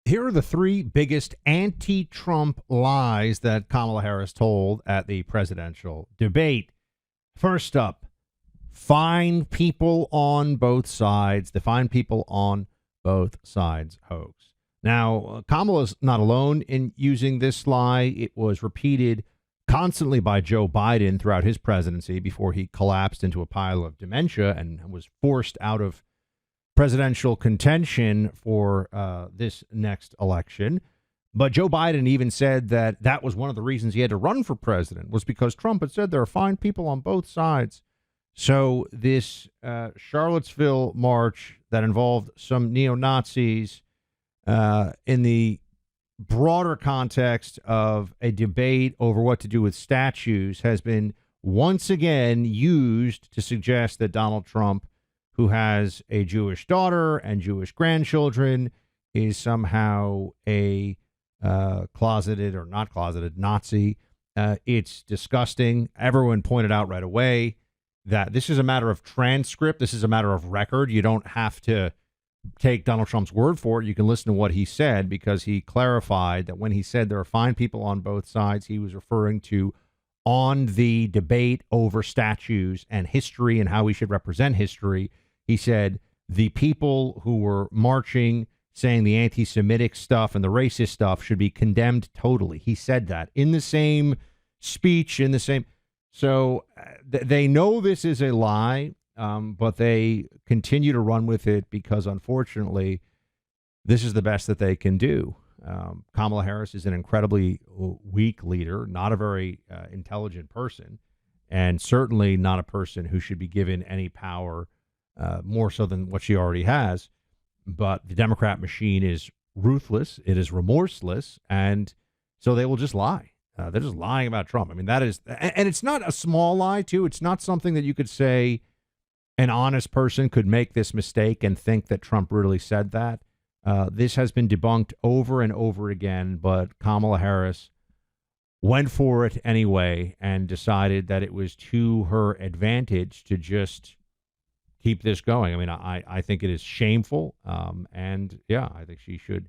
Here are the three biggest anti-Trump lies that Kamala Harris told at the presidential debate. First up, find people on both sides. Define people on both sides hoax. Now, Kamala's not alone in using this lie. It was repeated constantly by Joe Biden throughout his presidency before he collapsed into a pile of dementia and was forced out of presidential contention for this next election. But Joe Biden even said that that was one of the reasons he had to run for president, was because Trump had said there are fine people on both sides. So this Charlottesville march that involved some neo-Nazis in the broader context of a debate over what to do with statues has been once again used to suggest that Donald Trump, who has a Jewish daughter and Jewish grandchildren, is somehow a closeted or not closeted Nazi. It's disgusting. Everyone pointed out right away that this is a matter of transcript. This is a matter of record. You don't have to take Donald Trump's word for it. You can listen to what he said, because he clarified that when he said there are fine people on both sides, he was referring to on the debate over statues and history and how we should represent history. He said the people who were marching saying the anti-Semitic stuff and the racist stuff should be condemned totally. He said that in the same speech, in the same. So they know this is a lie, but they continue to run with it because, unfortunately, this is the best that they can do. Kamala Harris is an incredibly weak leader, not a very intelligent person, and certainly not a person who should be given any power, more so than what she already has. But the Democrat machine is ruthless. It is remorseless. And so they will just lie. They're just lying about Trump. I mean, that is, and it's not a small lie, too. It's not something that you could say an honest person could make this mistake and think that Trump really said that. This has been debunked over and over again, but Kamala Harris went for it anyway and decided that it was to her advantage to just keep this going. I mean, I think it is shameful. And yeah, I think she should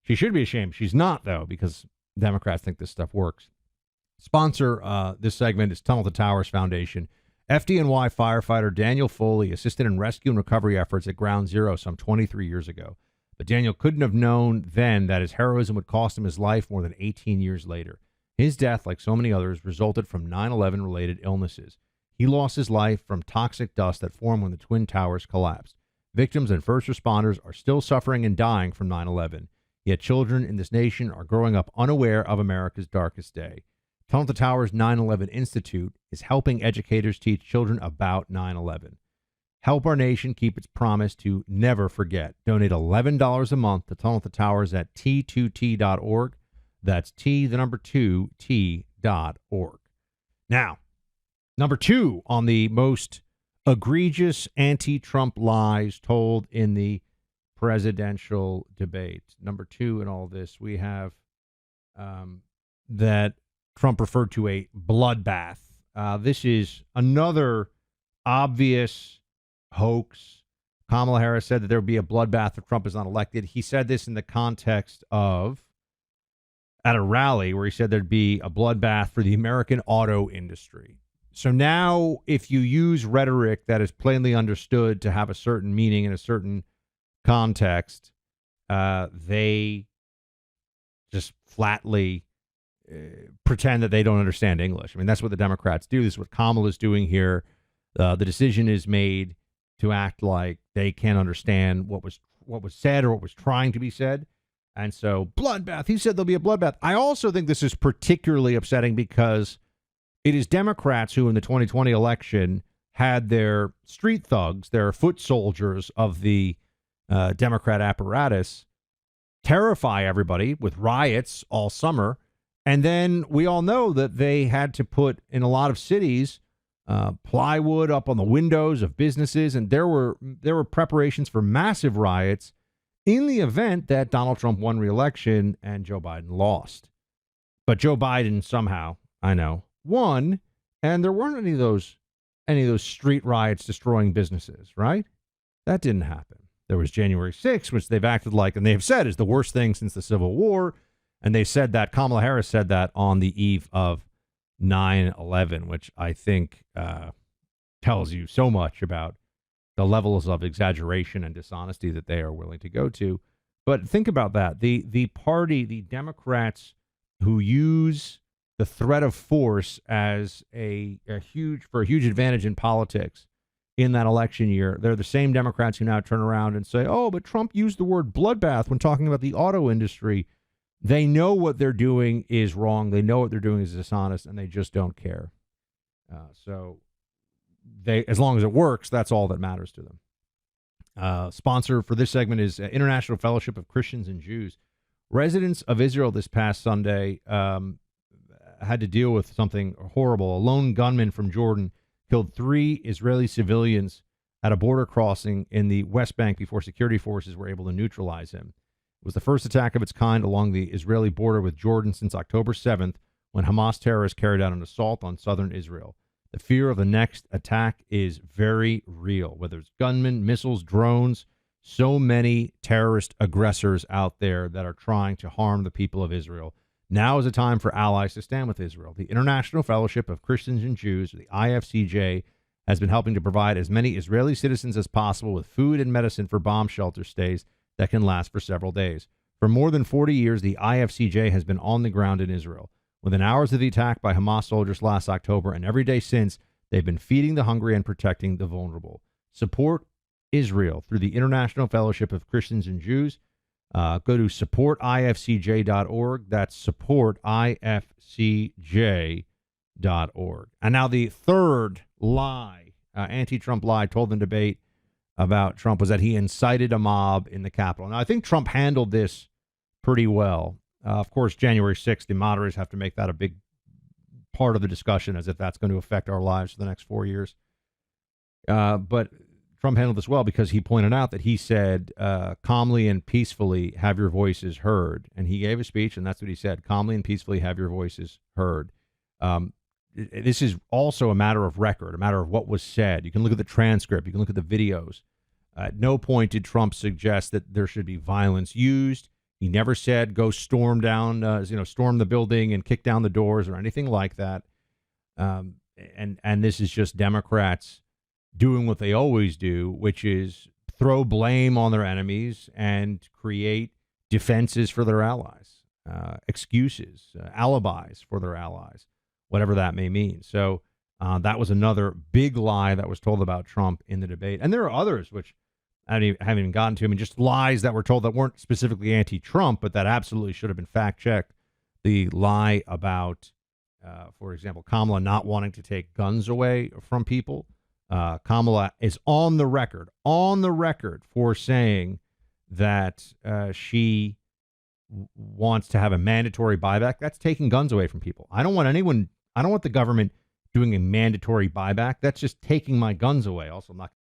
be ashamed. She's not, though, because Democrats think this stuff works. Sponsor this segment is Tunnel to Towers Foundation. FDNY firefighter Daniel Foley assisted in rescue and recovery efforts at Ground Zero some 23 years ago. But Daniel couldn't have known then that his heroism would cost him his life more than 18 years later. His death, like so many others, resulted from 9/11 related illnesses. He lost his life from toxic dust that formed when the Twin Towers collapsed. Victims and first responders are still suffering and dying from 9/11. Yet children in this nation are growing up unaware of America's darkest day. Tunnel to Towers 9/11 Institute is helping educators teach children about 9/11. Help our nation keep its promise to never forget. Donate $11 a month to Tunnel to Towers at T2T.org. That's T, the number 2, T.org. Now, number 2 on the most egregious anti-Trump lies told in the presidential debate. Number 2 in all this, we have that Trump referred to a bloodbath. This is another obvious hoax. Kamala Harris said that there would be a bloodbath if Trump is not elected. He said this in the context of at a rally where he said there'd be a bloodbath for the American auto industry. So now if you use rhetoric that is plainly understood to have a certain meaning in a certain context, they just flatly pretend that they don't understand English. I mean, that's what the Democrats do. This is what Kamala's doing here. The decision is made to act like they can't understand what was said or what was trying to be said. And so bloodbath, he said there'll be a bloodbath. I also think this is particularly upsetting because it is Democrats who in the 2020 election had their street thugs, their foot soldiers of the Democrat apparatus, terrify everybody with riots all summer. And then we all know that they had to put in a lot of cities plywood up on the windows of businesses. And there were preparations for massive riots in the event that Donald Trump won re-election and Joe Biden lost. But Joe Biden somehow, I know, won, and there weren't any of those street riots destroying businesses, right? That didn't happen. There was January 6th, which they've acted like, and they have said is the worst thing since the Civil War. And they said that, Kamala Harris said that on the eve of 9/11, which I think tells you so much about the levels of exaggeration and dishonesty that they are willing to go to. But think about that. The party, the Democrats who use the threat of force as a huge advantage in politics in that election year, they're the same Democrats who now turn around and say, oh, but Trump used the word bloodbath when talking about the auto industry. They know what they're doing is wrong. They know what they're doing is dishonest, and they just don't care. So they, as long as it works, that's all that matters to them. Sponsor for this segment is International Fellowship of Christians and Jews. Residents of Israel this past Sunday had to deal with something horrible. A lone gunman from Jordan killed 3 Israeli civilians at a border crossing in the West Bank before security forces were able to neutralize him. It was the first attack of its kind along the Israeli border with Jordan since October 7th, when Hamas terrorists carried out an assault on southern Israel. The fear of the next attack is very real, whether it's gunmen, missiles, drones, so many terrorist aggressors out there that are trying to harm the people of Israel. Now is a time for allies to stand with Israel. The International Fellowship of Christians and Jews, the IFCJ, has been helping to provide as many Israeli citizens as possible with food and medicine for bomb shelter stays that can last for several days. For more than 40 years, the IFCJ has been on the ground in Israel. Within hours of the attack by Hamas soldiers last October and every day since, they've been feeding the hungry and protecting the vulnerable. Support Israel through the International Fellowship of Christians and Jews. Go to supportifcj.org. That's supportifcj.org. And now the third lie, anti-Trump lie told in debate about Trump was that he incited a mob in the Capitol. Now, I think Trump handled this pretty well. Of course, January 6th, the moderators have to make that a big part of the discussion, as if that's going to affect our lives for the next 4 years. But Trump handled this well because he pointed out that he said, calmly and peacefully have your voices heard. And he gave a speech, and that's what he said, calmly and peacefully have your voices heard. This is also a matter of record, a matter of what was said. You can look at the transcript. You can look at the videos. At no point did Trump suggest that there should be violence used. He never said go storm down, storm the building and kick down the doors or anything like that. And this is just Democrats doing what they always do, which is throw blame on their enemies and create defenses for their allies, excuses, alibis for their allies, whatever that may mean. So that was another big lie that was told about Trump in the debate. And there are others which I haven't even gotten to. I mean, just lies that were told that weren't specifically anti-Trump, but that absolutely should have been fact-checked. The lie about, for example, Kamala not wanting to take guns away from people. Kamala is on the record for saying that she wants to have a mandatory buyback. That's taking guns away from people. I don't want the government doing a mandatory buyback. That's just taking my guns away. Also, I'm not